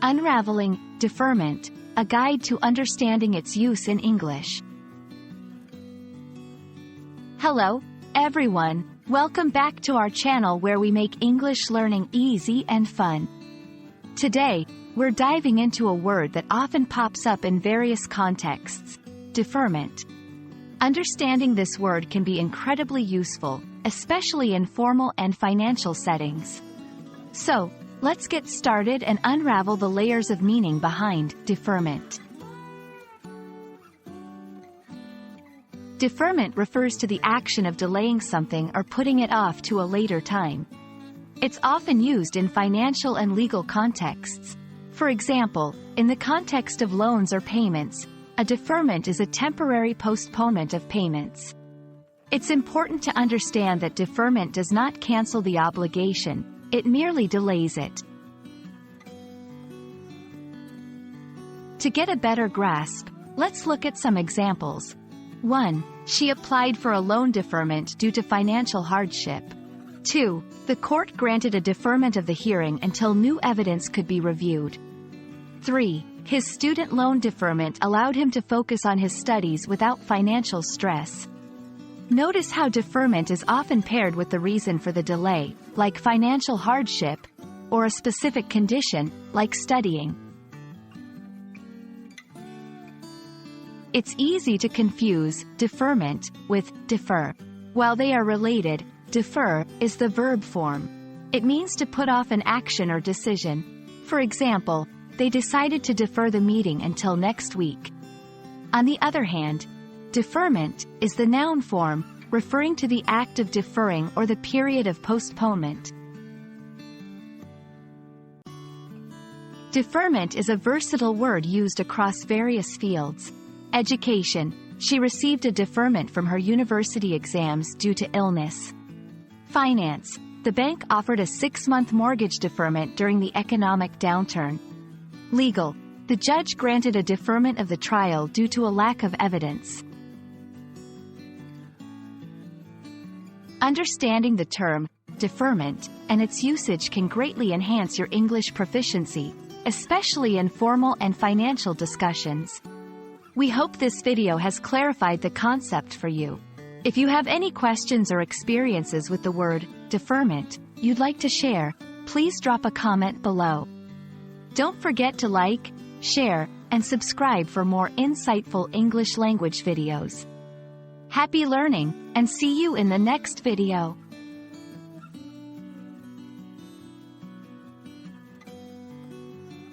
Unraveling Deferment, a guide to understanding its use in English. Hello, everyone. Welcome back to our channel where we make English learning easy and fun. Today, we're diving into a word that often pops up in various contexts: deferment. Understanding this word can be incredibly useful, especially in formal and financial settings. So, let's get started and unravel the layers of meaning behind deferment. Deferment refers to the action of delaying something or putting it off to a later time. It's often used in financial and legal contexts. For example, in the context of loans or payments, a deferment is a temporary postponement of payments. It's important to understand that deferment does not cancel the obligation, it merely delays it. To get a better grasp, let's look at some examples. 1. She applied for a loan deferment due to financial hardship. 2. The court granted a deferment of the hearing until new evidence could be reviewed. 3. His student loan deferment allowed him to focus on his studies without financial stress. Notice how deferment is often paired with the reason for the delay, like financial hardship, or a specific condition, like studying. It's easy to confuse deferment with defer. While they are related, defer is the verb form. It means to put off an action or decision. For example, they decided to defer the meeting until next week. On the other hand, deferment is the noun form, referring to the act of deferring or the period of postponement. Deferment is a versatile word used across various fields. Education. She received a deferment from her university exams due to illness. Finance. The bank offered a 6-month mortgage deferment during the economic downturn. Legal. The judge granted a deferment of the trial due to a lack of evidence. Understanding the term deferment and its usage can greatly enhance your English proficiency, especially in formal and financial discussions. We hope this video has clarified the concept for you. If you have any questions or experiences with the word deferment you'd like to share, please drop a comment below. Don't forget to like, share, and subscribe for more insightful English language videos. Happy learning, and see you in the next video.